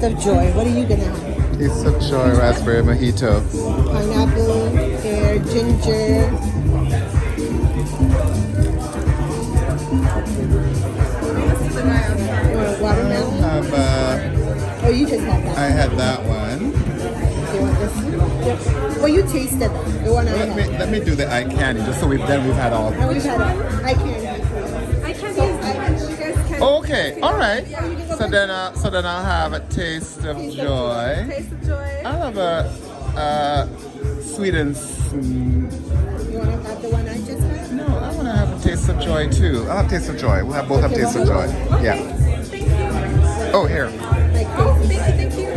Taste of Joy. What are you gonna have? Taste of Joy raspberry mojito. Pineapple, pear, ginger. Or watermelon. Oh, you just had that. I had that one. You want this? Well, you tasted the one I had. Let me do the eye candy just so we've had all. And we've had eye candy. I can't use you guys can. Okay, all right. So then I'll have a Taste of Joy. Taste of Joy. I'll have a sweet and. You want to have the one I just had? No, I want to have a Taste of Joy too. I'll have Taste of Joy. We'll both have Taste of Joy. Yeah. Thank you. Oh, here. Like Thank you.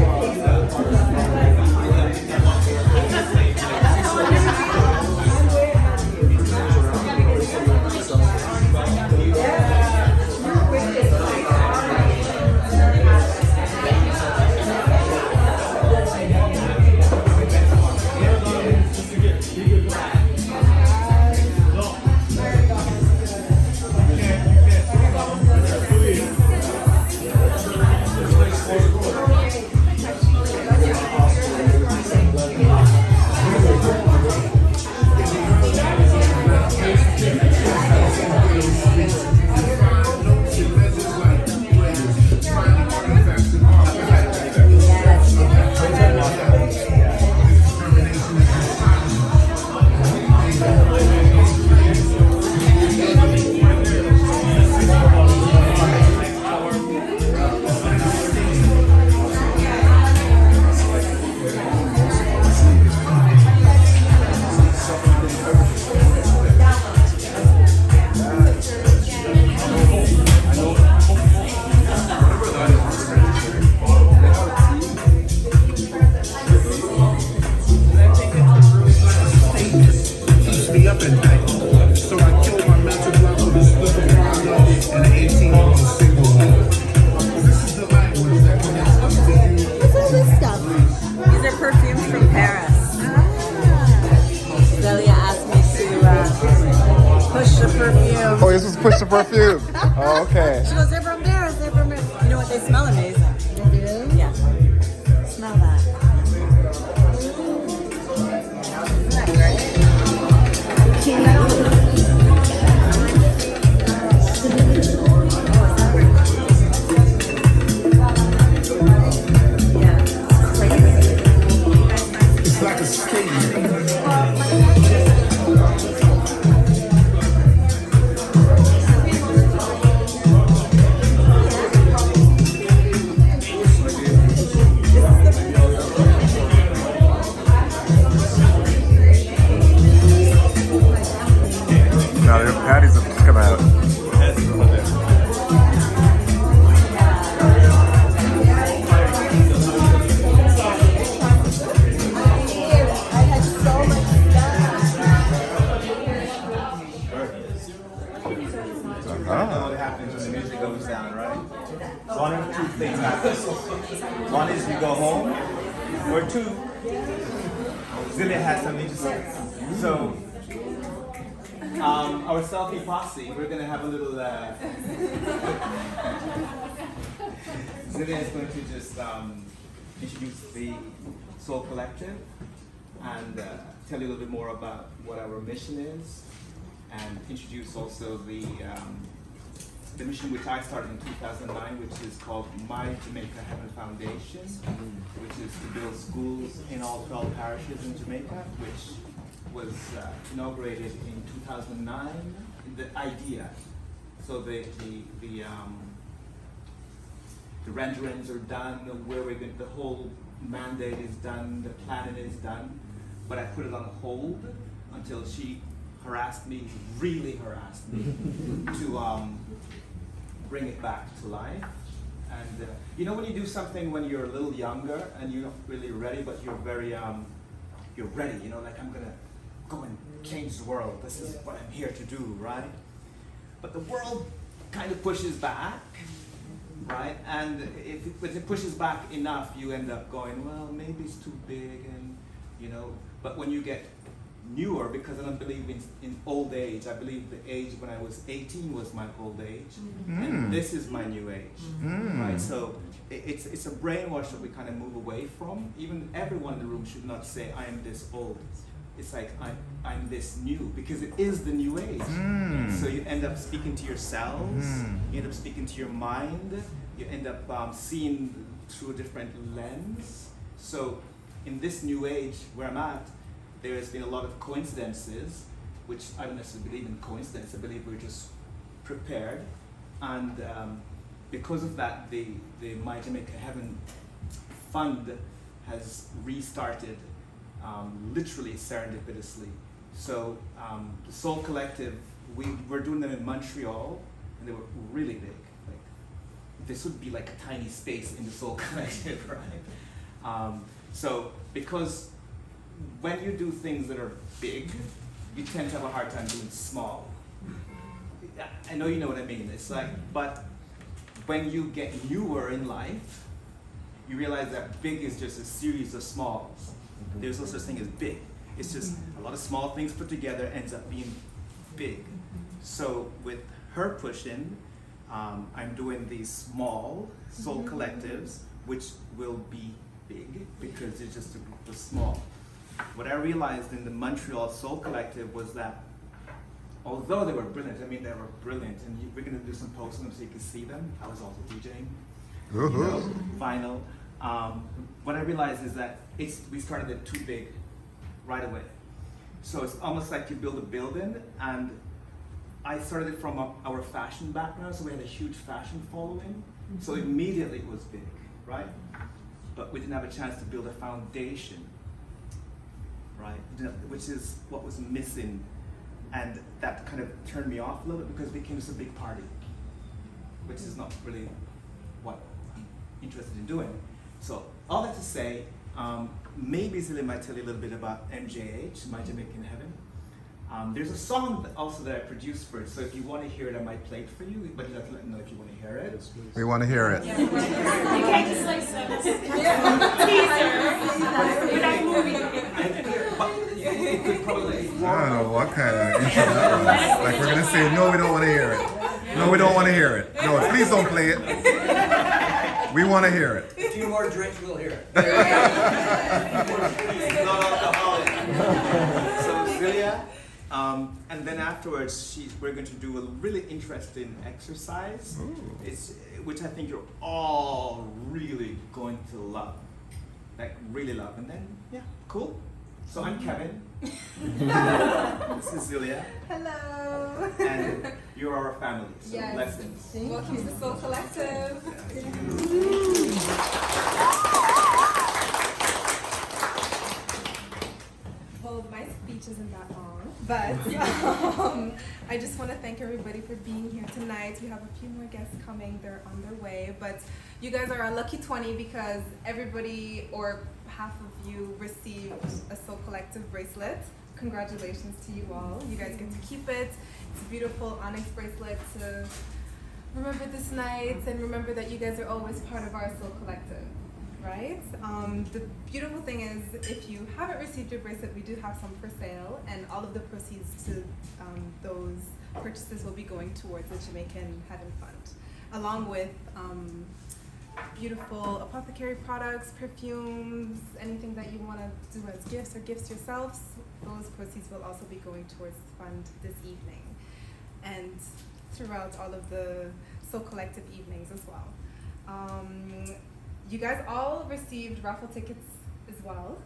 Oh, this was push the perfume. Oh, okay. She goes, they're from Paris, they're from Paris. You know what? They smell amazing. They do? Yeah. Smell that. Isn't that great? Patties have come out. What happens when the music goes down, right? One of two things happens. One is we go home, or two, Zillia has something to say. So, our selfie posse, we're going to have a little... Zillia is going to just introduce the Soul Collective and tell you a little bit more about what our mission is, and introduce also the mission which I started in 2009, which is called My Jamaica Heaven Foundation, which is to build schools in all 12 parishes in Jamaica, which was inaugurated in 2009. The idea, so the renderings are done, where we're going, the whole mandate is done, the planning is done, but I put it on hold until she really harassed me, to bring it back to life. And you know when you do something when you're a little younger and you're not really ready, but you're very, you're ready, you know, like I'm gonna go and change the world, this is what I'm here to do, right? But the world kind of pushes back, right? And if it pushes back enough, you end up going, well, maybe it's too big, and you know, but when you get newer because I don't believe in old age. I believe the age when I was 18 was my old age, and this is my new age, right? So it's a brainwash that we kind of move away from. Even everyone in the room should not say I am this old. It's like I'm this new, because it is the new age. So you end up speaking to yourselves, you end up speaking to your mind, you end up seeing through a different lens. So in this new age where I'm at, there has been a lot of coincidences, which I don't necessarily believe in coincidence. I believe we're just prepared, and because of that, the My Jamaica Heaven Fund has restarted. Literally serendipitously. So the Soul Collective, we were doing them in Montreal, and they were really big. Like, this would be like a tiny space in the Soul Collective, right? So because when you do things that are big, you tend to have a hard time doing small. I know you know what I mean. It's like, but when you get newer in life, you realize that big is just a series of smalls. There's no such thing as big. It's just a lot of small things put together ends up being big. So with her push-in, I'm doing these small soul collectives, which will be big because it's just a group of small. What I realized in the Montreal Soul Collective was that although they were brilliant, I mean they were brilliant, and we're going to do some posts on them so you can see them. I was also DJing, you know, vinyl. What I realized is that we started it too big right away. So it's almost like you build a building, and I started it from our fashion background, so we had a huge fashion following. So immediately it was big, right? But we didn't have a chance to build a foundation, right? Which is what was missing, and that kind of turned me off a little bit because it became such a big party, which is not really what I'm interested in doing. So all that to say, maybe Zilli might tell you a little bit about MJH, My Jamaican Heaven. There's a song also that I produced for it, so if you want to hear it, I might play it for you, but you have to let me know if you want to hear it. We want to hear it. Yeah, you can't just like send us a teaser without moving. It could probably I don't know what kind of intro that was. Like we're going to say, no, we don't want to hear it. No, we don't want to hear it. No, please don't play it. We want to hear it. A few more drinks, we'll hear it. not alcoholic. So Zilia, and then afterwards, we're going to do a really interesting exercise, which I think you're all really going to love, like really love. And then, yeah, cool. So I'm Kevin. This is Zilia. Hello. And you're our family. So Yes. blessings. Welcome to the Soul Collective. Well, my speech isn't that long, but I just want to thank everybody for being here tonight. We have a few more guests coming, they're on their way, but you guys are a lucky 20 because everybody, or half of you, received a Soul Collective bracelet. Congratulations to you all. You guys get to keep it. It's a beautiful onyx bracelet to remember this night and remember that you guys are always part of our Soul Collective. Right? The beautiful thing is, if you haven't received your bracelet, we do have some for sale, and all of the proceeds to those purchases will be going towards the Jamaican Heaven Fund, along with beautiful apothecary products, perfumes, anything that you want to do as gifts or gifts yourselves. Those proceeds will also be going towards the fund this evening, and throughout all of the Soul Collective evenings as well. You guys all received raffle tickets as well,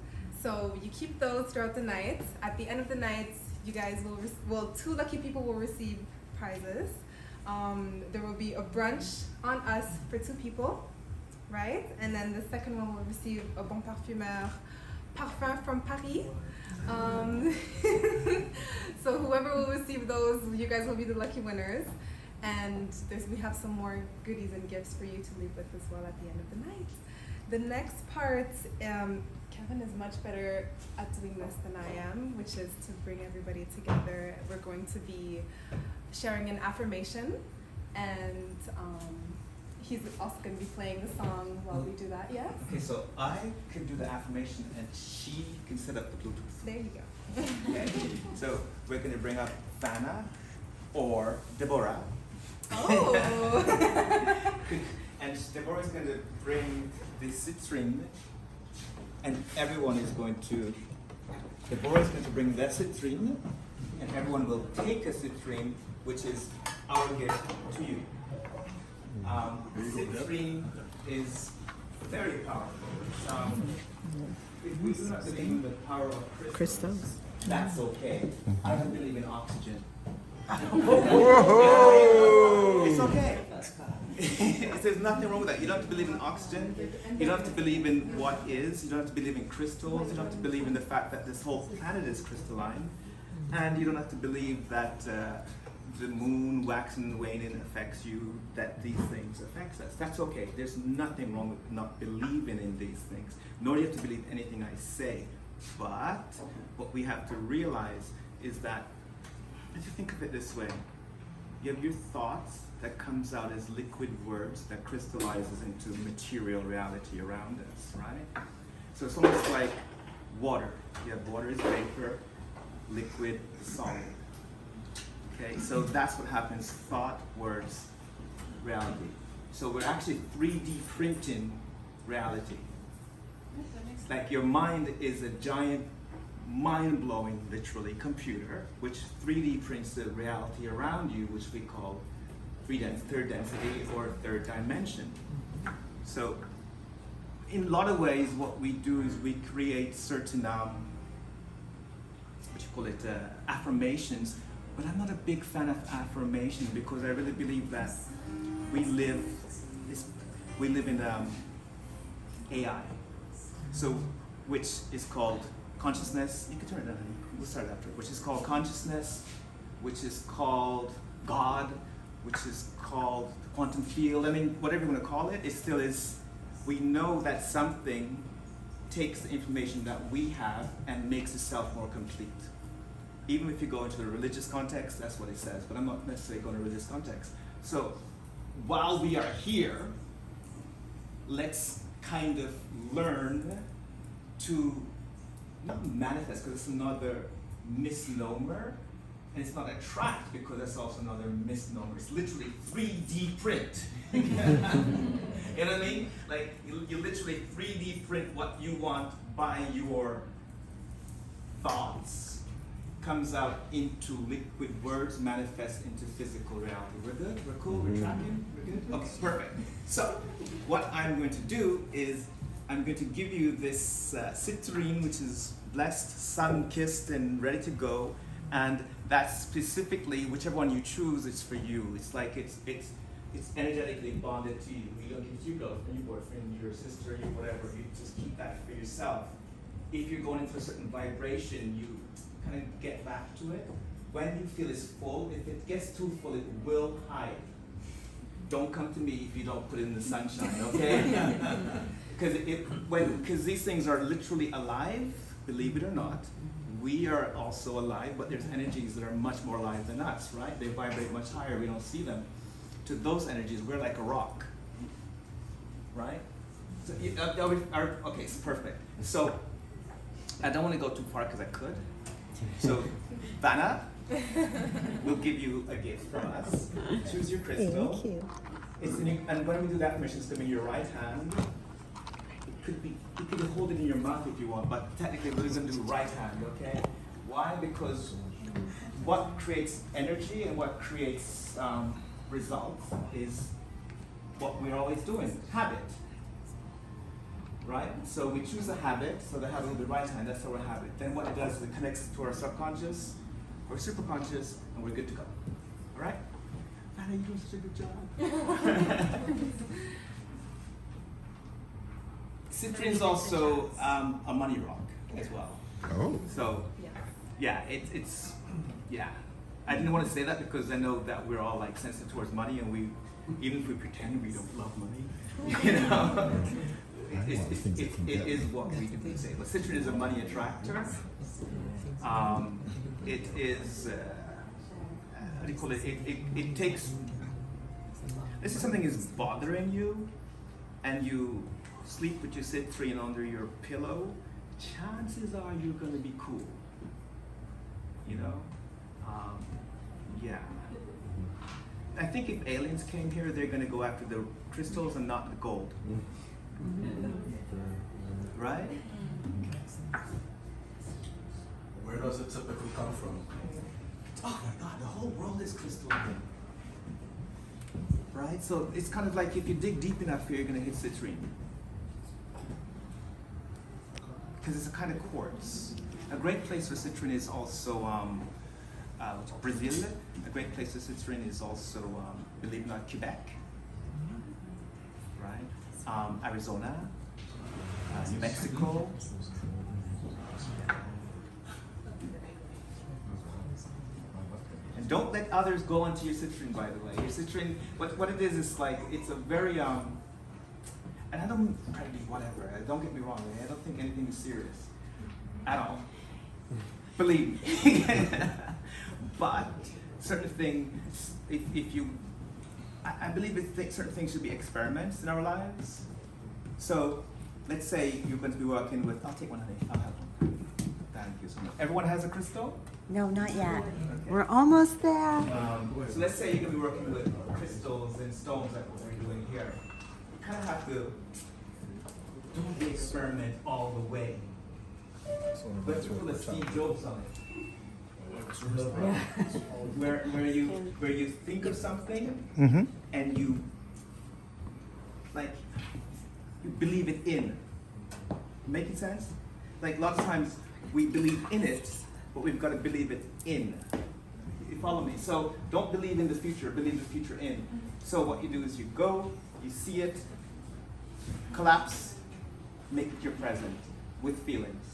so you keep those throughout the night. At the end of the night, you guys will, two lucky people will receive prizes. There will be a brunch on us for 2 people, right? And then the second one will receive a Bon Parfumeur parfum from Paris. So whoever will receive those, you guys will be the lucky winners. And we have some more goodies and gifts for you to leave with as well at the end of the night. The next part, Kevin is much better at doing this than I am, which is to bring everybody together. We're going to be sharing an affirmation, and he's also going to be playing the song while we do that. Yes? Okay, so I can do the affirmation and she can set up the Bluetooth. There you go. Okay? So we're going to bring up Vanna or Deborah. Oh! And Deborah is going to bring the citrin, and everyone is going to, Deborah is going to bring their citrin, and everyone will take a citrin, which is our gift to you. Citrin is very powerful. If we do not believe in the power of crystals, that's okay. I don't believe in oxygen. Whoa! It's okay. There's nothing wrong with that. You don't have to believe in oxygen. You don't have to believe in what is. You don't have to believe in crystals. You don't have to believe in the fact that this whole planet is crystalline. And you don't have to believe that the moon waxing and waning affects you, that these things affect us. That's okay. There's nothing wrong with not believing in these things. Nor do you have to believe anything I say. But what we have to realize is that, if you think of it this way, you have your thoughts that comes out as liquid words that crystallizes into material reality around us, right? So it's almost like water. You have water is vapor, liquid, solid. Okay, so that's what happens, thought, words, reality. So we're actually 3D printing reality. Like your mind is a giant, mind-blowing, literally, computer, which 3D prints the reality around you, which we call third density or third dimension. So in a lot of ways, what we do is we create certain, affirmations, but I'm not a big fan of affirmation because I really believe that we live in AI, so which is called consciousness. You can turn it on. We'll start after. Which is called consciousness, which is called God, which is called the quantum field. I mean, whatever you want to call it, it still is. We know that something takes the information that we have and makes itself more complete. Even if you go into the religious context, that's what it says. But I'm not necessarily going to religious context. So while we are here, let's kind of learn to not manifest, because it's another misnomer, and it's not attract, because that's also another misnomer. It's literally 3D print. You know what I mean? Like you literally 3D print what you want by your thoughts, comes out into liquid words, manifests into physical reality. We're good? We're cool? We're tracking? We're good? Okay, perfect. So what I'm going to do is I'm going to give you this citrine, which is blessed, sun-kissed, and ready to go. And that's specifically, whichever one you choose, it's for you. It's like it's energetically bonded to you. You don't give it to your girlfriend, your boyfriend, your sister, your whatever. You just keep that for yourself. If you're going into a certain vibration, you kind of get back to it. When you feel it's full, if it gets too full, it will hide. Don't come to me if you don't put it in the sunshine, okay? Because these things are literally alive, believe it or not. We are also alive, but there's energies that are much more alive than us, right? They vibrate much higher, we don't see them. To those energies, we're like a rock, right? So, okay, it's perfect. So, I don't want to go too far because I could. So, Vanna will give you a gift from us. Choose your crystal. Thank you. And when we do that affirmation, it's going to be your right hand. You could hold it in your mouth if you want, but technically we're going to do right hand, okay? Why? Because what creates energy and what creates results is what we're always doing, habit. Right? So we choose a habit, so the habit will be right hand, that's our habit. Then what it does is it connects to our subconscious, or superconscious, and we're good to go. All right? Vanna, you're doing such a good job. Citrine is also a money rock as well. Oh. So, yeah, it's I didn't want to say that because I know that we're all like sensitive towards money, and even if we pretend we don't love money, you know. It is what we do say. But citrine is a money attractor. It is, how do you call it? It takes, let's say something is bothering you, and you sleep with your citrine under your pillow, chances are you're going to be cool. You know? Yeah. I think if aliens came here, they're going to go after the crystals and not the gold. Right? Where does it typically come from? Oh my God, the whole world is crystal. Right? So it's kind of like if you dig deep enough here, you're going to hit citrine. Because it's a kind of quartz. A great place for citrine is also Brazil. A great place for citrine is also, believe it or not, Quebec. Right? Arizona. New Mexico. And don't let others go onto your citrine, by the way. Your citrine, what it is like, it's a very, and I don't try to be whatever, don't get me wrong, I don't think anything is serious. At all. Believe me. But certain things, if you, I believe certain things should be experiments in our lives. So, let's say you're going to be working with, I'll take one, honey, I'll have one. Thank you so much. Everyone has a crystal? No, not yet. Okay. We're almost there. So let's say you're going to be working with crystals and stones like what we're doing here. You kind of have to do the experiment all the way. Let's put a Steve Jobs on it. Where you think of something and you believe it in. Making sense? Like lots of times we believe in it, but we've got to believe it in. You follow me? So don't believe in the future, believe the future in. So what you do is you go, you see it, collapse, make it your present with feelings.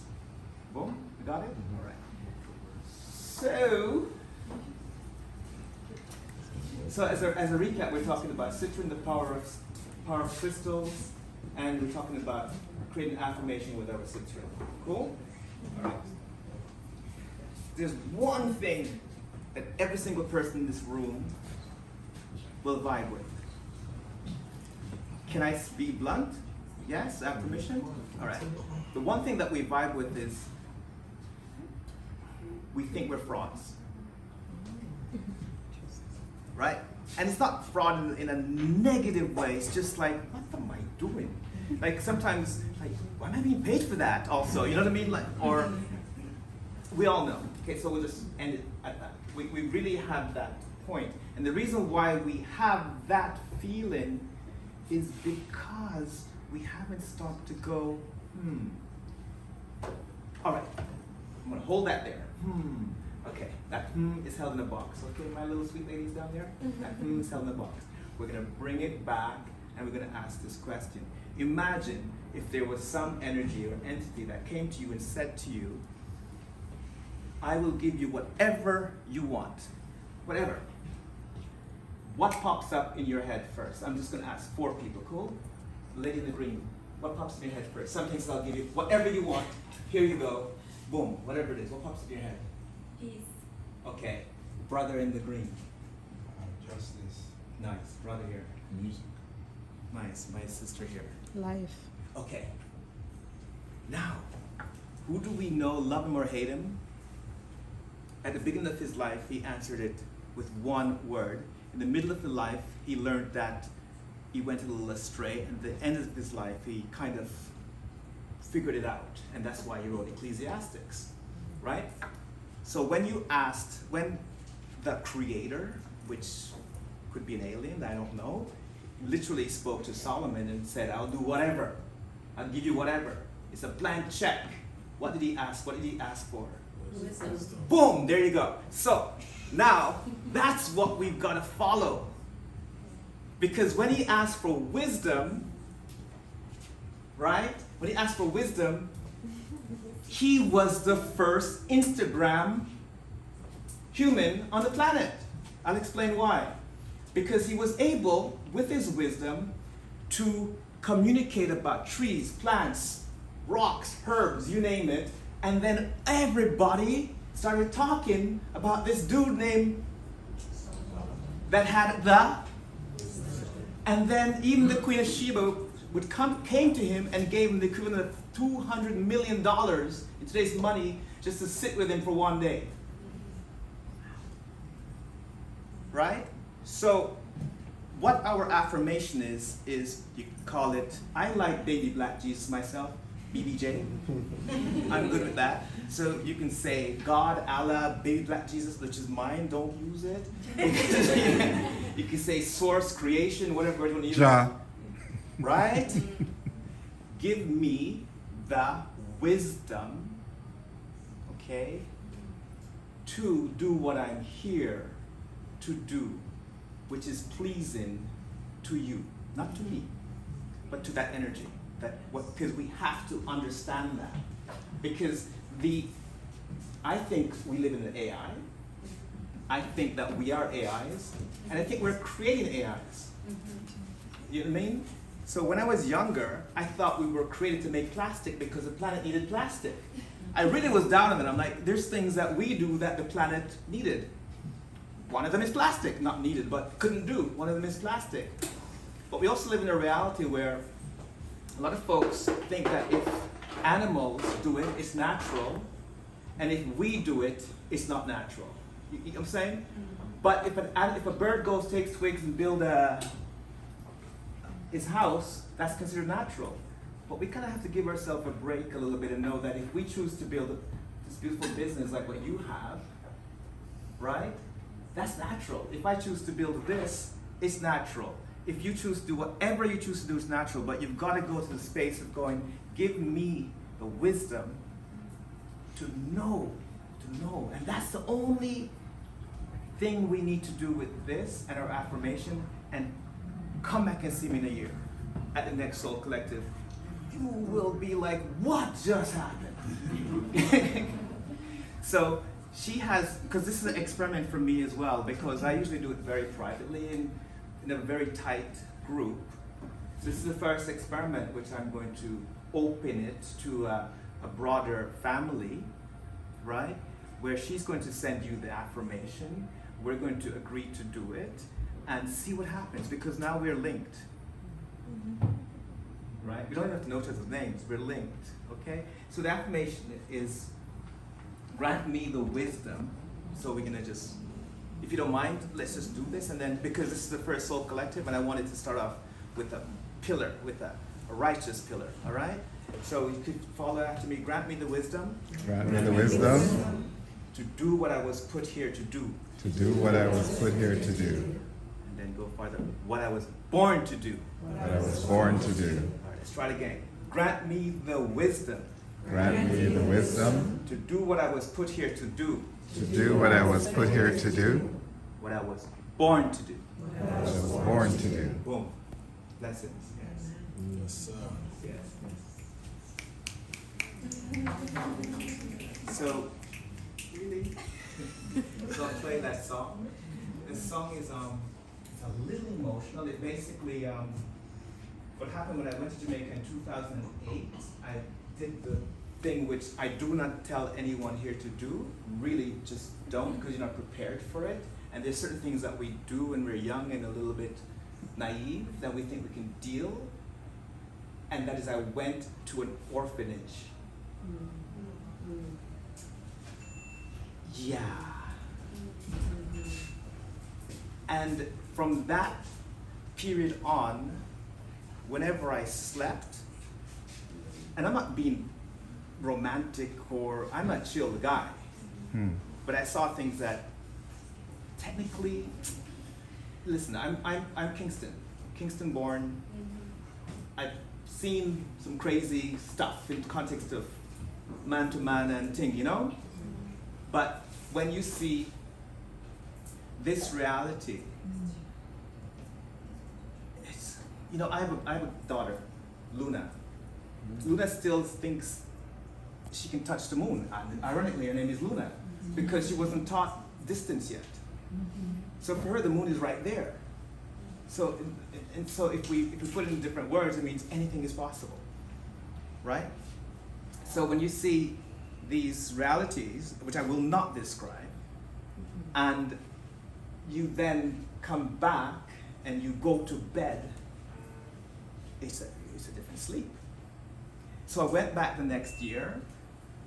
Boom, you got it? All right. So as a recap, we're talking about citrine, the power of crystals, and we're talking about creating affirmation with our citrine. Cool? All right. There's one thing that every single person in this room will vibe with. Can I be blunt? Yes, I have permission? All right. The one thing that we vibe with is we think we're frauds. Right? And it's not fraud in a negative way. It's just like, what am I doing? Like sometimes, like, why am I being paid for that also? You know what I mean? Like, or we all know. Okay, so we'll just end it at that. We really have that point. And the reason why we have that feeling is because we haven't stopped to go, All right, I'm gonna hold that there. Okay, that is held in a box. Okay, my little sweet ladies down there? That is held in a box. We're gonna bring it back and we're gonna ask this question. Imagine if there was some energy or entity that came to you and said to you, I will give you whatever you want. Whatever. What pops up in your head first? I'm just gonna ask 4 people, cool? Lady in the green, what pops in your head first? Some things I'll give you, whatever you want. Here you go. Boom, whatever it is. What pops in your head? Peace. Okay. Brother in the green. Justice. Nice. Brother here. Music. Nice. My sister here. Life. Okay. Now, who do we know, love him or hate him? At the beginning of his life, he answered it with one word. In the middle of the life, he learned that he went a little astray. And at the end of his life, he kind of figured it out. And that's why he wrote Ecclesiastics, right? So when the creator, which could be an alien, I don't know, literally spoke to Solomon and said, I'll do whatever. I'll give you whatever. It's a blank check. What did he ask? What did he ask for? Wisdom. Boom, there you go. So now that's what we've got to follow. Because when he asked for wisdom, right? When he asked for wisdom, he was the first Instagram human on the planet. I'll explain why. Because he was able, with his wisdom, to communicate about trees, plants, rocks, herbs, you name it. And then everybody started talking about this dude named that had the And then even the Queen of Sheba came to him and gave him the equivalent of $200 million in today's money just to sit with him for one day. Right? So what our affirmation is you call it, I like baby black Jesus myself, BBJ. I'm good with that. So you can say God, Allah, baby black Jesus, which is mine, don't use it. You can say source, creation, whatever word you want to use. Ja. Right? Give me the wisdom, okay, to do what I'm here to do, which is pleasing to you, not to me, but to that energy. Because we have to understand that. Because I think we live in an AI. I think that we are AIs, and I think we're creating AIs. You know what I mean? So when I was younger, I thought we were created to make plastic because the planet needed plastic. I really was down on it. I'm like, there's things that we do that the planet needed. One of them is plastic, not needed, but couldn't do. One of them is plastic. But we also live in a reality where a lot of folks think that if animals do it, it's natural, and if we do it, it's not natural. You know what I'm saying? But if a bird takes twigs and build his house, that's considered natural. But we kind of have to give ourselves a break a little bit and know that if we choose to build this beautiful business like what you have, right? That's natural. If I choose to build this, it's natural. If you choose to do whatever you choose to do, it's natural. But you've got to go to the space of going, give me the wisdom to know. And that's the only thing we need to do with this and our affirmation. And come back and see me in a year at the next Soul Collective. You will be like, what just happened? So she has, because this is an experiment for me as well, because I usually do it very privately in a very tight group. So this is the first experiment which I'm going to open it to a broader family, right? Where she's going to send you the affirmation. We're going to agree to do it and see what happens, because now we're linked. Right? We don't even have to know each other's names, we're linked, okay? So the affirmation is, grant me the wisdom. So we're gonna just, if you don't mind, let's just do this, and then, because this is the first Soul Collective, and I wanted to start off with a pillar, with a righteous pillar, all right? So you could follow after me. Grant me the wisdom. Grant me the wisdom to do what I was put here to do. to do what I was put here to do. And then go farther. What I was born to do. What I was born to do. All right, let's try it again. Grant me the wisdom. Grant me the wisdom To do what I was put here to do. to do what I was put here to do. What I was born to do. What I was born to do. Boom. Blessings. Yes. Yes, sir. So, really, so I'll play that song. The song is it's a little emotional. It basically, what happened when I went to Jamaica in 2008, I did the thing which I do not tell anyone here to do. Really, just don't, because you're not prepared for it. And there's certain things that we do when we're young and a little bit naive that we think we can deal. And that is, I went to an orphanage. Yeah. And from that period on, whenever I slept, and I'm not being romantic or I'm a chill guy, but I saw things that technically, listen, I'm Kingston born. I've seen some crazy stuff in the context of man to man and thing, you know? But when you see this reality, it's, you know, I have a daughter, Luna. Luna still thinks she can touch the moon. And ironically, her name is Luna, because she wasn't taught distance yet. So for her, the moon is right there. So, and so if we put it in different words, it means anything is possible, right? So when you see these realities, which I will not describe, and you then come back and you go to bed it's a different sleep. So I went back the next year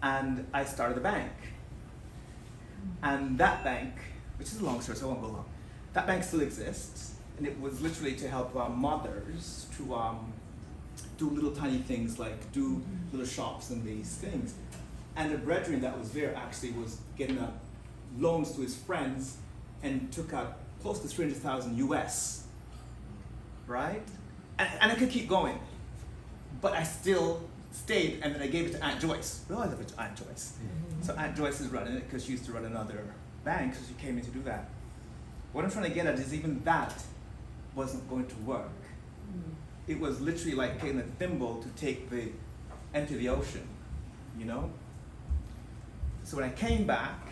and I started a bank. And that bank, which is a long story, so I won't go long. That bank still exists, and it was literally to help mothers to do little tiny things like do little shops and these things. And the brethren that was there actually was getting loans to his friends and took out close to 300,000 US, right? And I could keep going, but I still stayed, and then I gave it to Aunt Joyce. Realized it was Aunt Joyce. So Aunt Joyce is running it because she used to run another bank, so she came in to do that. What I'm trying to get at is even that wasn't going to work. It was literally like taking a thimble to take the empty the ocean, you know? So when I came back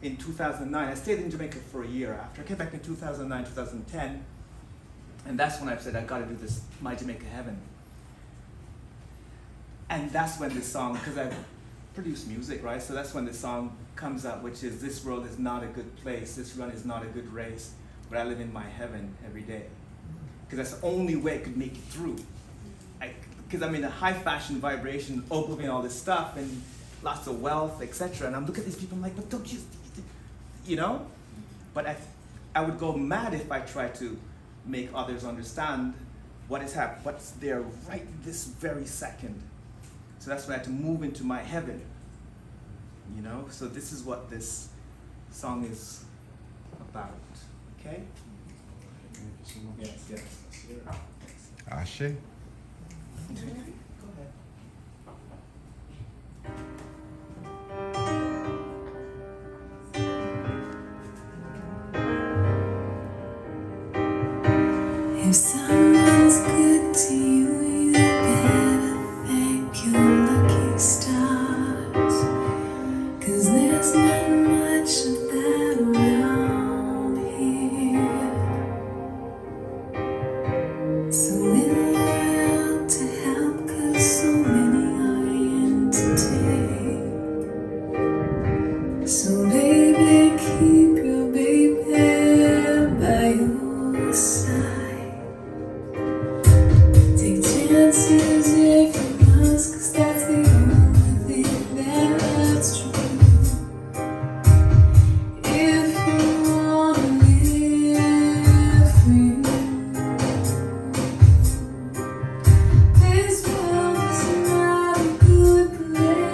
in 2009, I stayed in Jamaica for a year after. I came back in 2009, 2010, and that's when I said, I gotta do this, My Jamaica Heaven. And that's when this song, because I produce music, right? So that's when the song comes out, which is, this world is not a good place, this run is not a good race, but I live in my heaven every day. Because that's the only way I could make it through. Because I'm in a high fashion vibration, opening all this stuff, and lots of wealth, etc. And I'm looking at these people, I'm like, but don't you know? But I would go mad if I tried to make others understand what is happening, what's there right this very second. So that's when I had to move into my heaven, you know? So this is what this song is about, okay? Thank you so much. Yes, yes. Ashe. Go ahead. If someone's good to you, you better thank your lucky stars. 'Cause there's not much of that around here. So little out to help, 'cause so many are in to take. So baby, keep your baby by your side. Take chances if you must, 'cause that's the only thing that's true. If you wanna live free, this world is not a good place.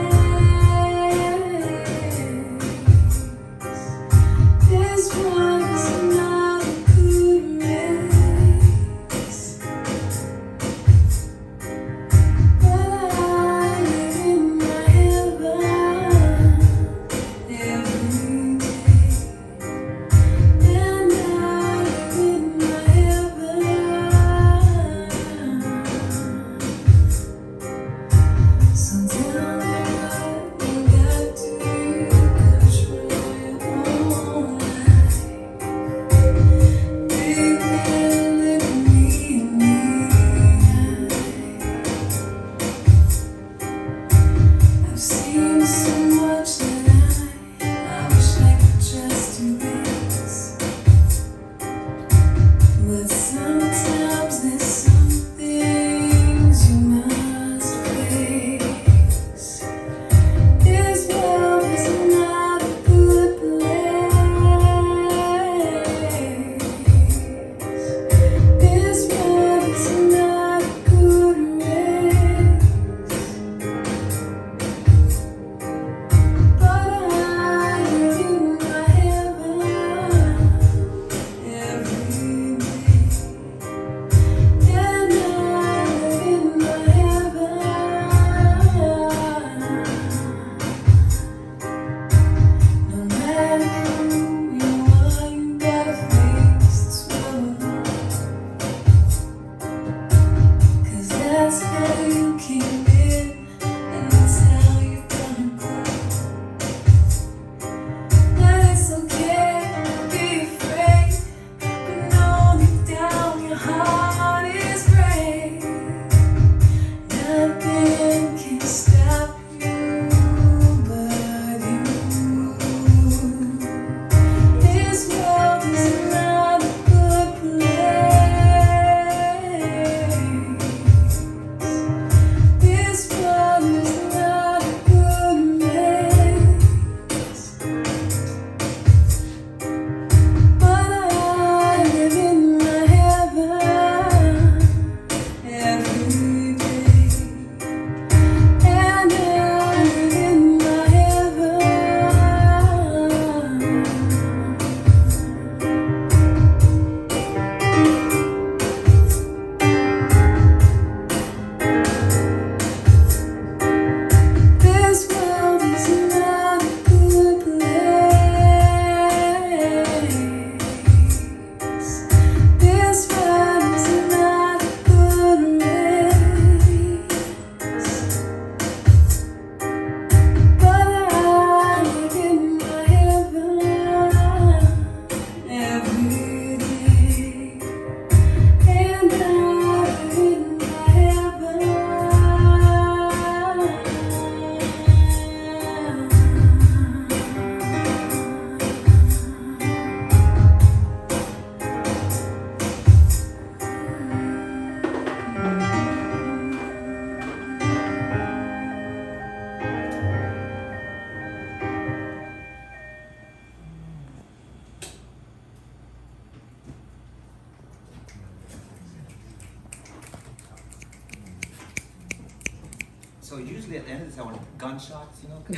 usually at the end of this, I want gunshots, you know? It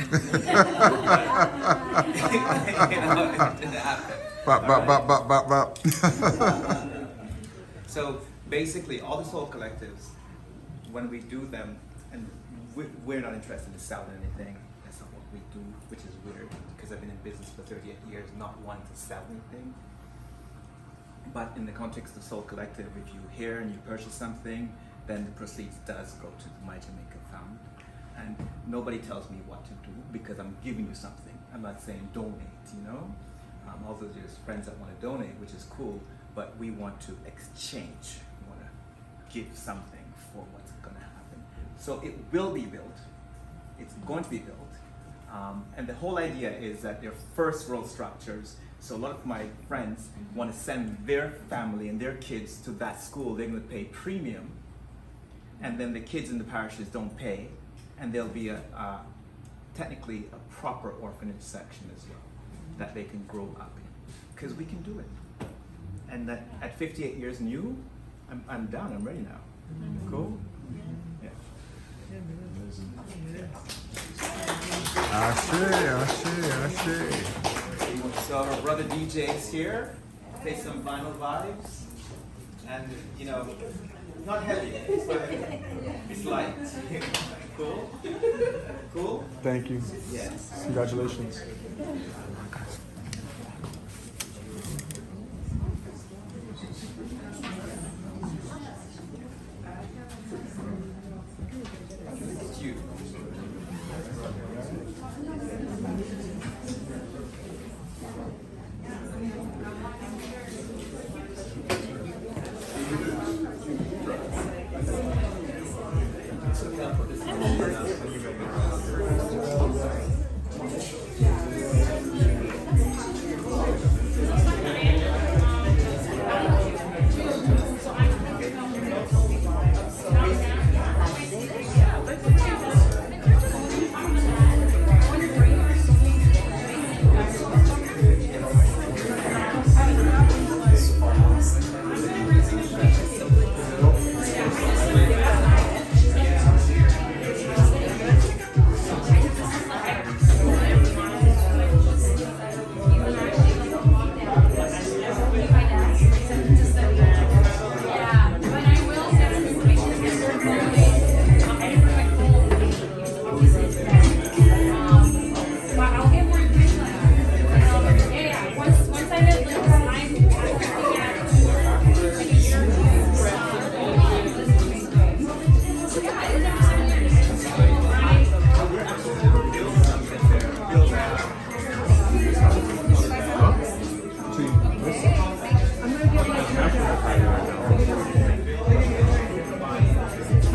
didn't happen. Bop. So basically, all the soul collectives, when we do them, and we're not interested in selling anything. That's not what we do, which is weird because I've been in business for 38 years, not wanting to sell anything. But in the context of Soul Collective, if you hear and you purchase something, then the proceeds does go to My Jamaica Fund. And nobody tells me what to do because I'm giving you something. I'm not saying donate, you know? Also, there's friends that want to donate, which is cool, but we want to exchange. We want to give something for what's going to happen. So it will be built. It's going to be built. And the whole idea is that they're first world structures. So a lot of my friends want to send their family and their kids to that school. They're going to pay premium. And then the kids in the parishes don't pay. And there'll be technically a proper orphanage section as well that they can grow up in. Because we can do it. And that at 58 years new, I'm down, I'm ready now. Cool? Yeah. Ashe. So our brother DJ is here, play some vinyl vibes, and you know, not heavy, it's light. Cool? Cool? Thank you. Yes. Congratulations. It's you.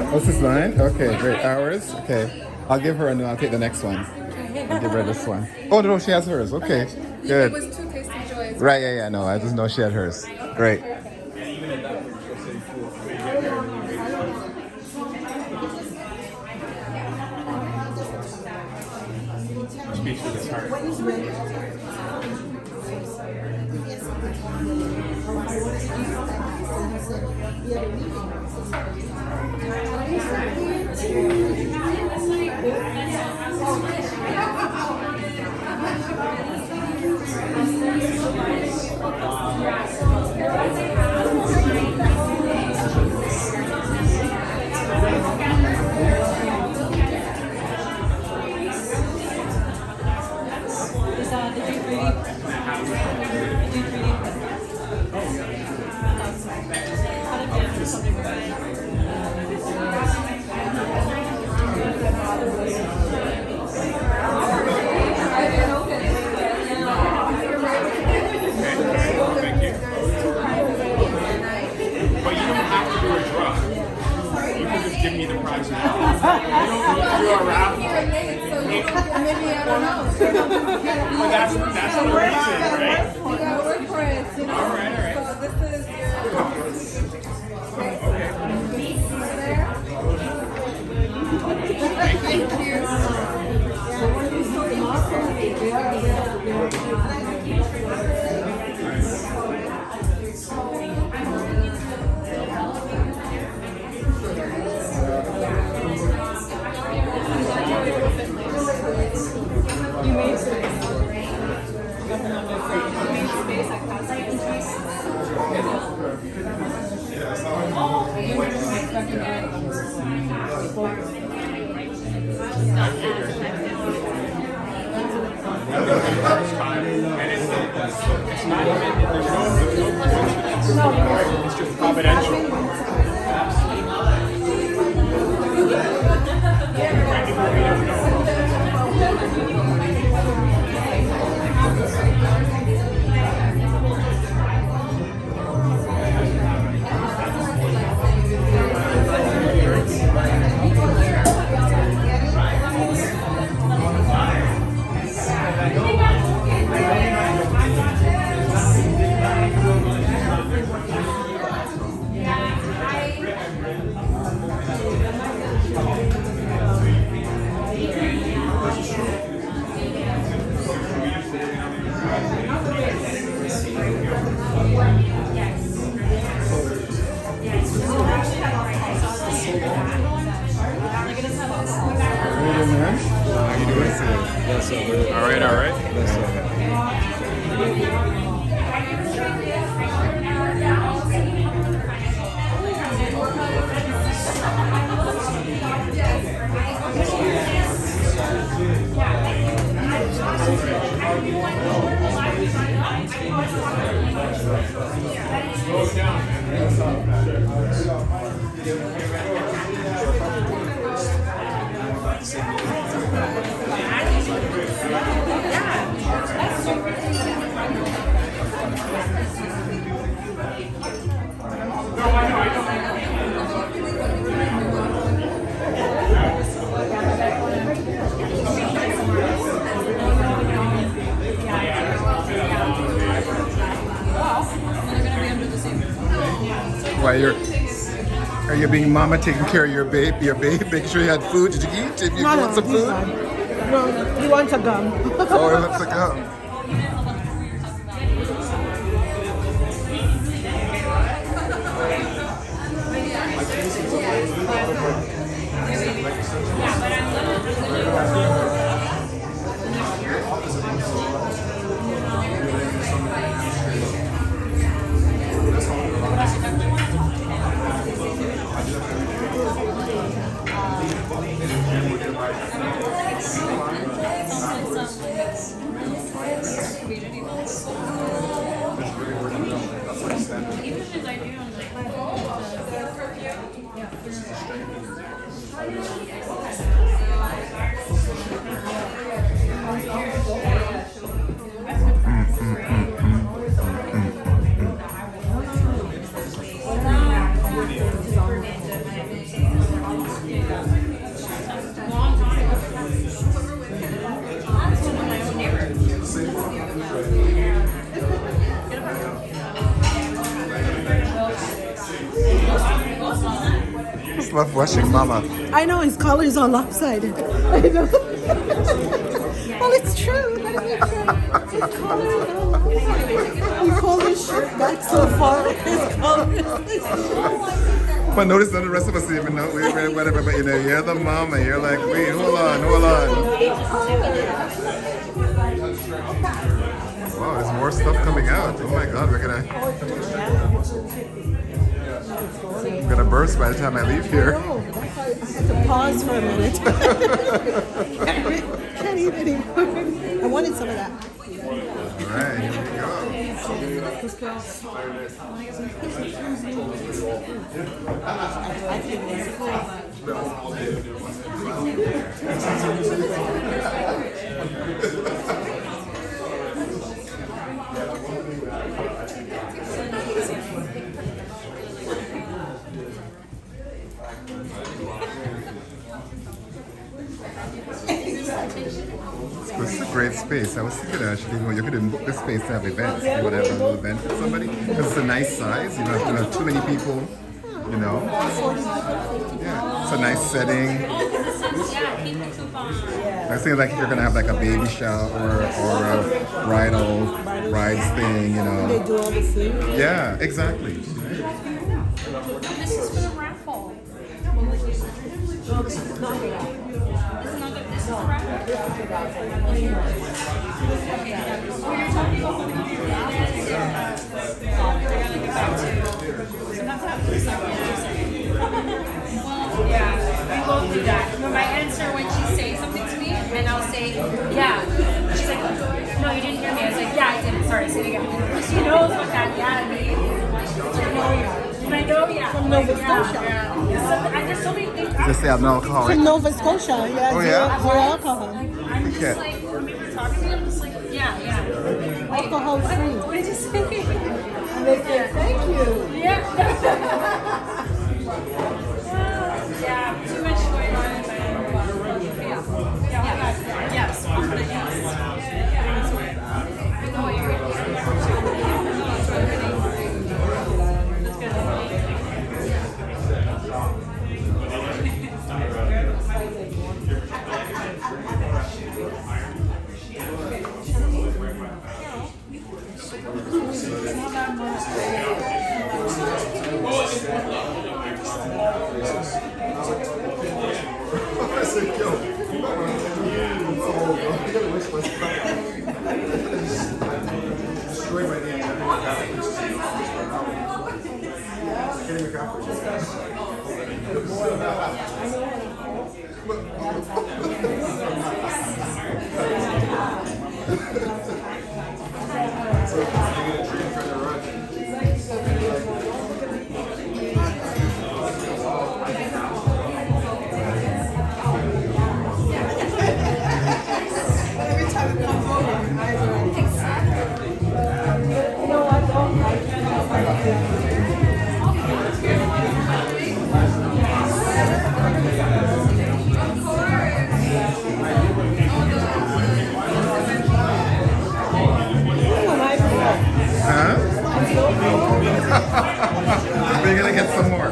What's this line? Okay, great. Ours? Okay. I'll give her a no. I'll take the next one. I'll give her this one. Oh, no, she has hers. Okay, It good. was two tasty joys. Right, yeah, no. I just know she had hers. Great. Speaks to his heart. But you don't have to do a draw. You can just give me the prize now. You don't need to do a raffle. Maybe I don't know. But that's the reason, right? You gotta work for it, you know. All right. So this is your. Okay. Thank you. It's just confidential. How you doing, sis? All right, all right. Why are you being mama taking care of your babe, making sure you had food? Did you eat? If you want some food? No, he wants a gum. Oh, it looks like gum. Love watching mama. I know his collar is all lopsided. I know. Well, it's true. Let me try. His collar is all lopsided. You pull his shirt back so far, his collar is But notice none of the rest of us even know whatever, but you know, you're the mama. You're like, wait, hold on. Wow, there's more stuff coming out. Oh my God, we're gonna burst by the time I leave here. No, that's why I had to pause for a minute. Can't eat anymore. I wanted some of that. All right, here we go. This is a great space. I was thinking actually, you could book this space to have events. You would have a little event for somebody because it's a nice size. You don't have to have too many people. You know. Yeah, it's a nice setting. I think like if you're gonna have like a baby shower or a bridal brides thing. You know. They do all the food. Yeah, exactly. This is for the raffle. This is not good. This is the raffle. Yeah. She's like, no, you didn't hear me. I was like, yeah, I did. Sorry, say it again. She knows what that yeah means. And I know, yeah. From Nova Scotia. Yeah. And there's so many things. Just say I'm not alcoholic. From Nova Scotia, yeah. Oh, yeah? Zero alcohol. I'm just Okay. like, when people are talking to me, I'm just like, yeah. Alcohol free. What did you say? And they say, thank you. Yeah. Yeah, too much going on in my yeah. Yes. Yes. Oh, you're right. That's good. Every time it comes over, my eyes are on you know what, though? Huh? We're gonna get some more.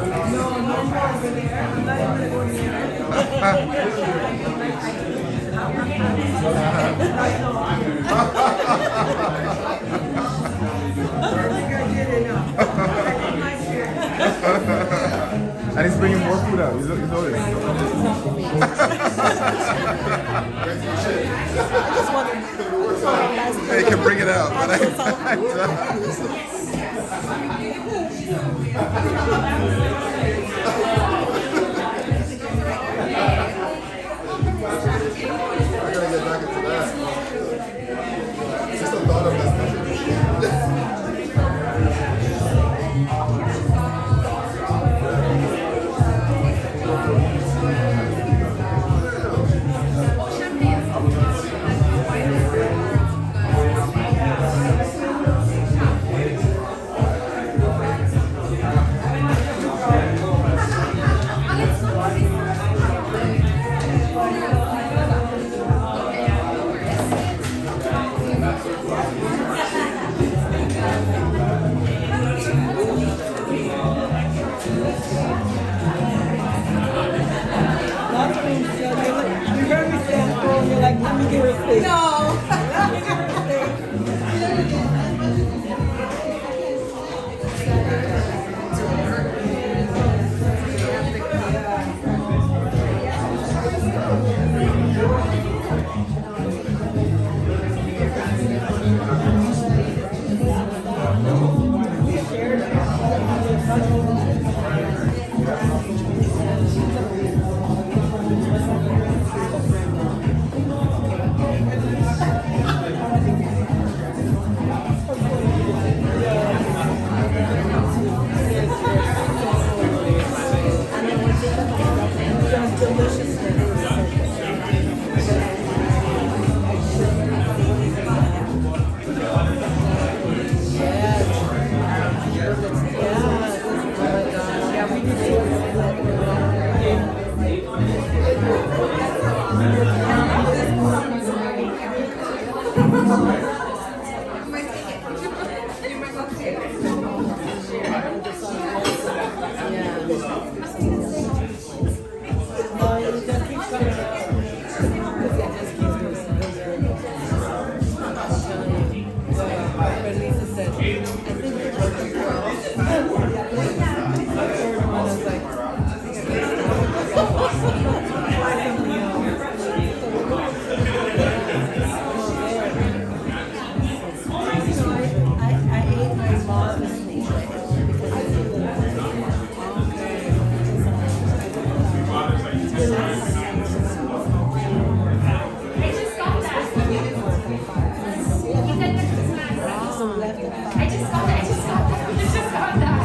And he's bringing more food out. You notice? Hey, you can bring it out, but I gotta get back into that. Just a thought of this. left at 5. I just got that. I just got that. I just got that.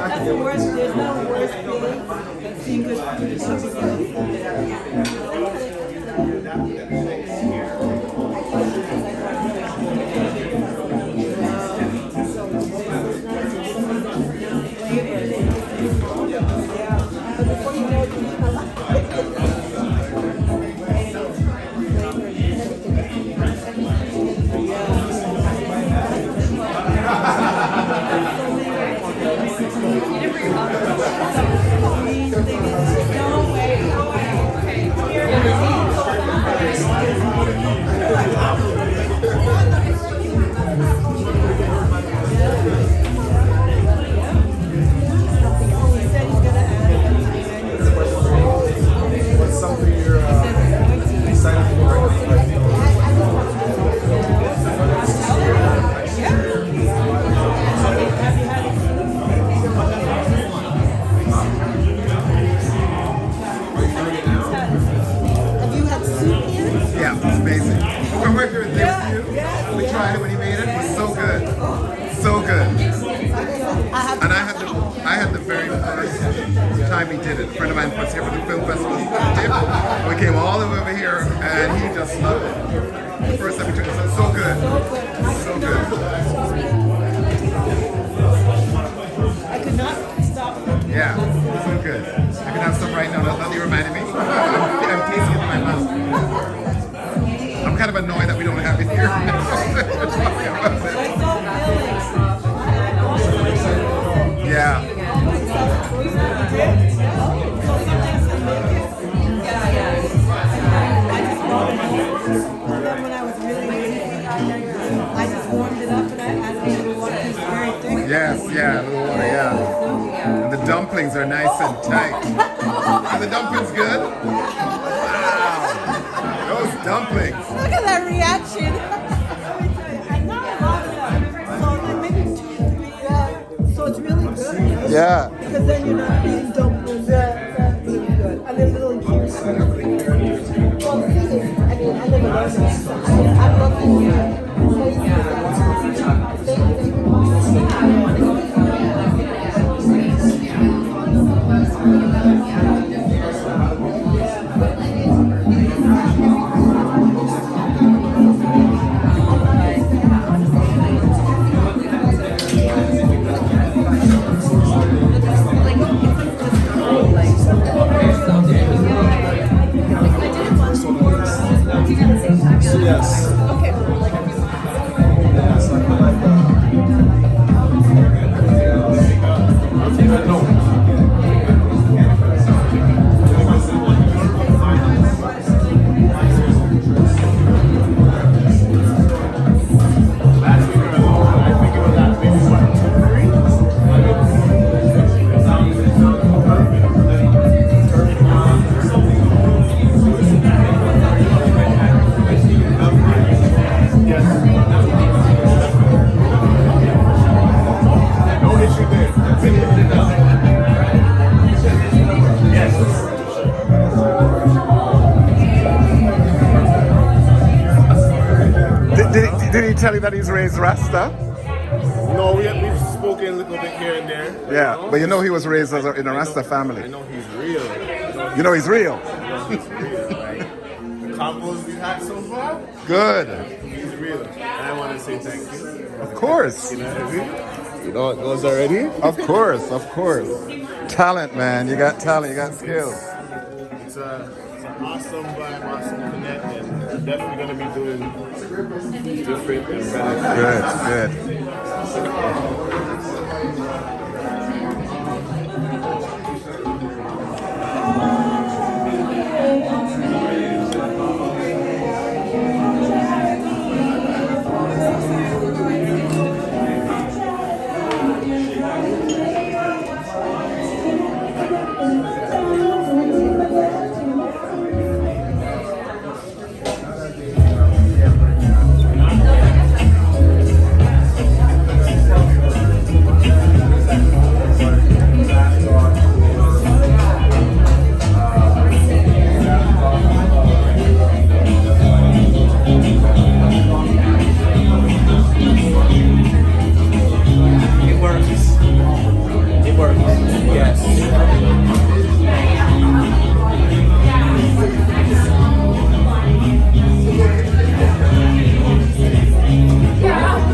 That's the worst. There's no worse feeling than seeing good What's something you're excited for? Have you had soup here? Yeah, it's amazing. We're working with you. We tried it when he made it. It was so good. So good. And I had the very first time he did it. A friend of mine was here for the film festival. We came all the way over here and he just loved it. The first time we tried it. So good. So good. I could not stop thinking. Yeah, so good. I can have some right now. Now you reminded me. I'm tasting it in my mouth. I'm kind of annoyed that we don't have it here. Yeah. When I was really I just warmed it up and I added a little water. It's very thick. Yes, yeah, a little water, yeah. And the dumplings are nice and tight. Are the dumplings good? Wow. Those dumplings. Look at that reaction. So maybe 2 or 3. So it's really good. Yeah. Because then you're not eating dumplings. That's really good. And they're little cute. Well, the thing is, I mean, I live alone. So I love Yes. Okay. Yes, I feel like I'll take that note. Did he tell you that he's raised Rasta? No, we've spoken a little bit here and there. Yeah, but you know he was raised in a Rasta I family. know he's real. You know he's real. I know he's real, right? combos we've had so far. Good. It's real. And I want to say thank you. Of course. You know how it goes already? Of course. Of course. Talent, man. You got talent. You got skills. It's an awesome vibe, awesome connect, and we're definitely going to be doing different and better. Good. It works. It works. Yes. Yeah.